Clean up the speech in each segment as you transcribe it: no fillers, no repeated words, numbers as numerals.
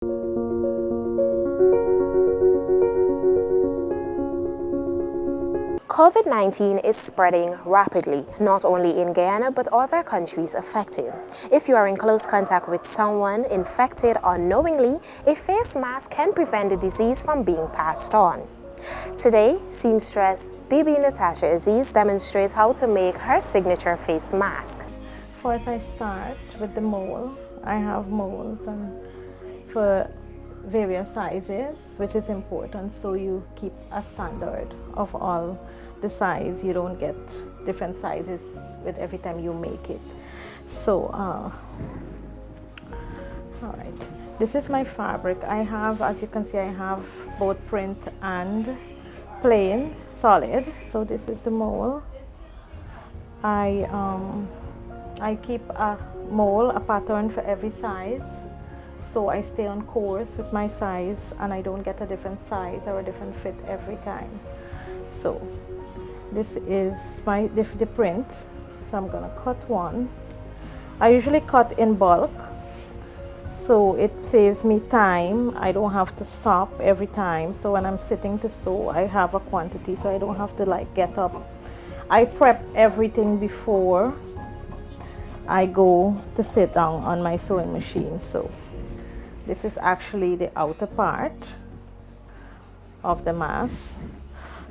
COVID-19 is spreading rapidly, not only in Guyana but other countries affected. If you are in close contact with someone infected unknowingly, a face mask can prevent the disease from being passed on. Today, seamstress BB Natasha Aziz demonstrates how to make her signature face mask. First, I start with the mold. I have molds for various sizes, which is important, so you keep a standard of all the size. You don't get different sizes with every time you make it. So all right, this is my fabric. I have, as you can see, I have both print and plain solid. So this is the mold. I keep a mold, a pattern for every size, so I stay on course with my size and I don't get a different size or a different fit every time. So this is the print, so I'm gonna cut one. I usually cut in bulk, so it saves me time. I don't have to stop every time, so when I'm sitting to sew, I have a quantity, so I don't have to like get up. I prep everything before I go to sit down on my sewing machine. So this is actually the outer part of the mask.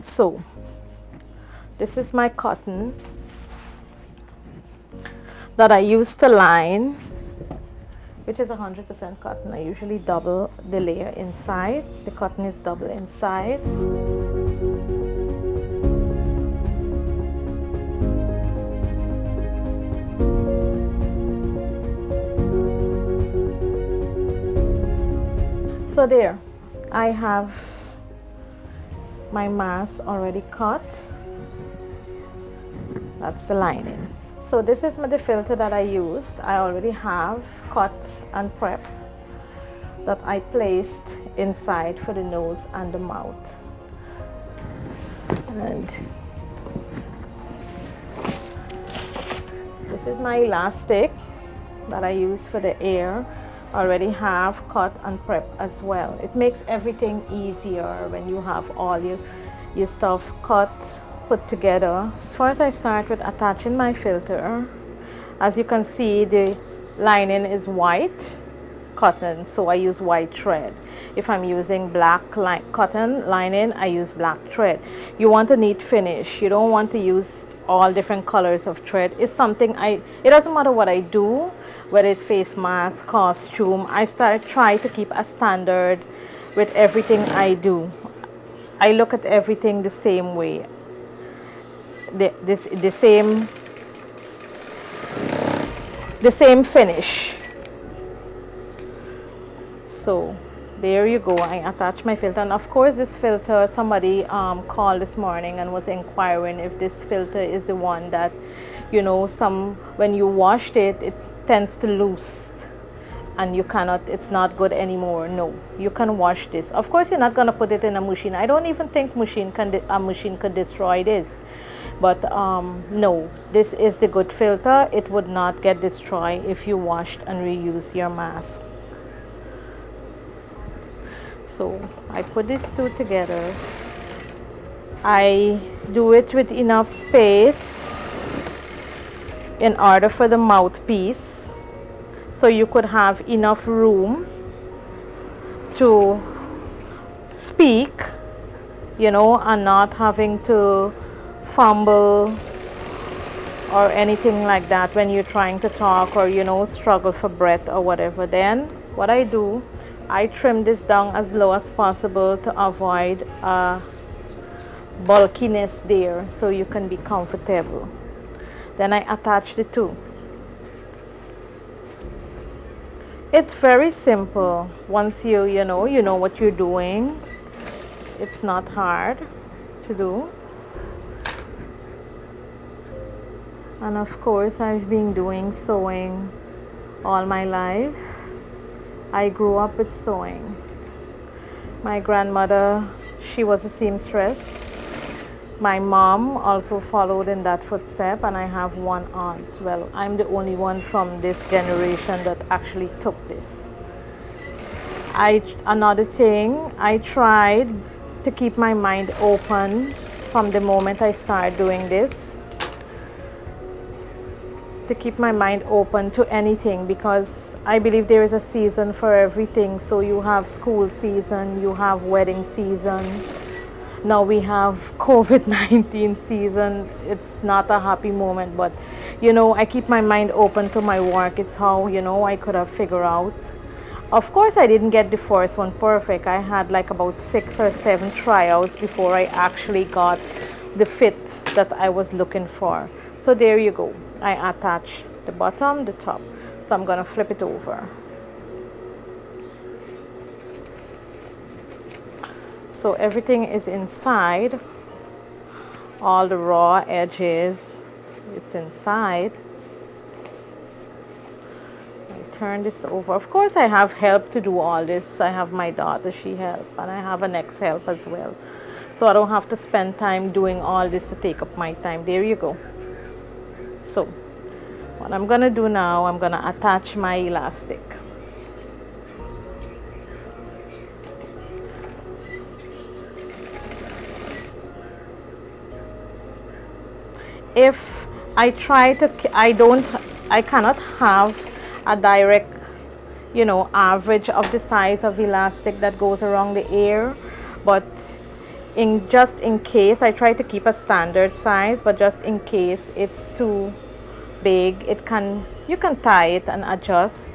So this is my cotton that I use to line, which is 100% cotton. I usually double the layer inside. The cotton is double inside. So there, I have my mask already cut. That's the lining. So this is the filter that I used. I already have cut and prep that I placed inside for the nose and the mouth. And this is my elastic that I use for the ear. Already have cut and prep as well. It makes everything easier when you have all your stuff cut, put together. First, I start with attaching my filter. As you can see, the lining is white cotton, so I use white thread. If I'm using black cotton lining, I use black thread. You want a neat finish. You don't want to use all different colors of thread. It's something it doesn't matter what I do, whether it's face mask, costume, I try to keep a standard with everything I do. I look at everything the same way, the same finish. So there you go. I attach my filter, and of course this filter, somebody called this morning and was inquiring if this filter is the one that, you know, when you washed it tends to loose and you cannot, it's not good anymore. No, you can wash this. Of course, you're not going to put it in a machine. I don't even think a machine could destroy this. But no, this is the good filter. It would not get destroyed if you washed and reused your mask. So I put these two together. I do it with enough space in order for the mouthpiece, so you could have enough room to speak, you know, and not having to fumble or anything like that when you're trying to talk, or, you know, struggle for breath or whatever. Then what I do, I trim this down as low as possible to avoid bulkiness there, so you can be comfortable. Then I attach the two. It's very simple. Once you know what you're doing, it's not hard to do. And of course, I've been doing sewing all my life. I grew up with sewing. My grandmother, she was a seamstress. My mom also followed in that footstep, and I have one aunt. Well, I'm the only one from this generation that actually took this. Another thing, I tried to keep my mind open from the moment I started doing this, to keep my mind open to anything, because I believe there is a season for everything. So you have school season, you have wedding season, now we have COVID-19 season. It's not a happy moment, but you know, I keep my mind open to my work. It's how, you know, I could have figured out. Of course, I didn't get the first one perfect. I had like about 6 or 7 tryouts before I actually got the fit that I was looking for. So there you go. I attach the bottom, the top. So I'm gonna flip it over. So everything is inside. All the raw edges, it's inside. Turn this over. Of course, I have help to do all this. I have my daughter, she helps, and I have an ex-help as well. So I don't have to spend time doing all this to take up my time. There you go. So what I'm gonna do now, I'm gonna attach my elastic. If I try to, I cannot have a direct, you know, average of the size of elastic that goes around the ear, but just in case, I try to keep a standard size, but just in case it's too big, you can tie it and adjust,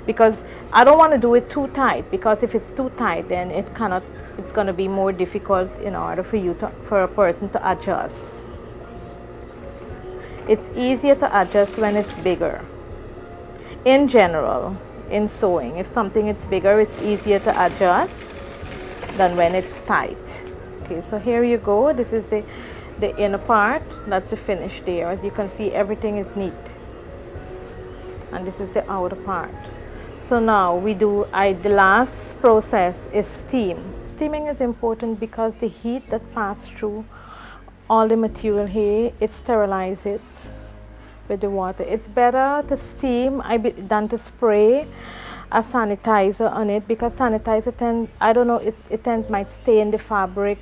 because I don't want to do it too tight, because if it's too tight, then it's going to be more difficult in order for a person to adjust. It's easier to adjust when it's bigger. In general, in sewing, if something is bigger, it's easier to adjust than when it's tight. Okay, so here you go. This is the inner part. That's the finish there. As you can see, everything is neat. And this is the outer part. So now the last process is steam. Steaming is important because the heat that passes through all the material here, it sterilizes it with the water. It's better to steam than to spray a sanitizer on it, because sanitizer might stain the fabric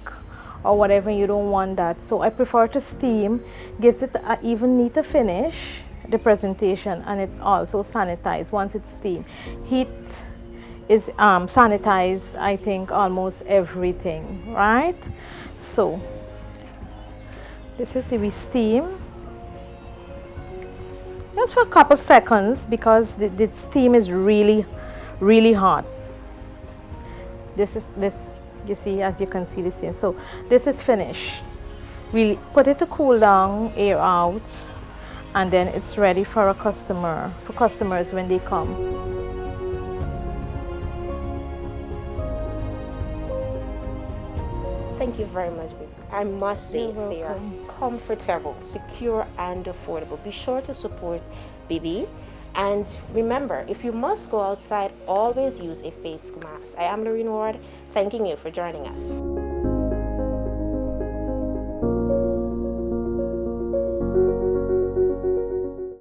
or whatever. You don't want that. So I prefer to steam. Gives it an even neater finish, the presentation, and it's also sanitized once it's steamed. Heat is sanitize, I think, almost everything, right? So this is we steam just for a couple seconds, because the steam is really hot. This you see, as you can see, this steam. So this is finished. We put it to cool down, air out, and then it's ready for customers when they come. Thank you very much, babe. I must say they are comfortable, secure, and affordable. Be sure to support Bibi. And remember, if you must go outside, always use a face mask. I am Lorene Ward, thanking you for joining us.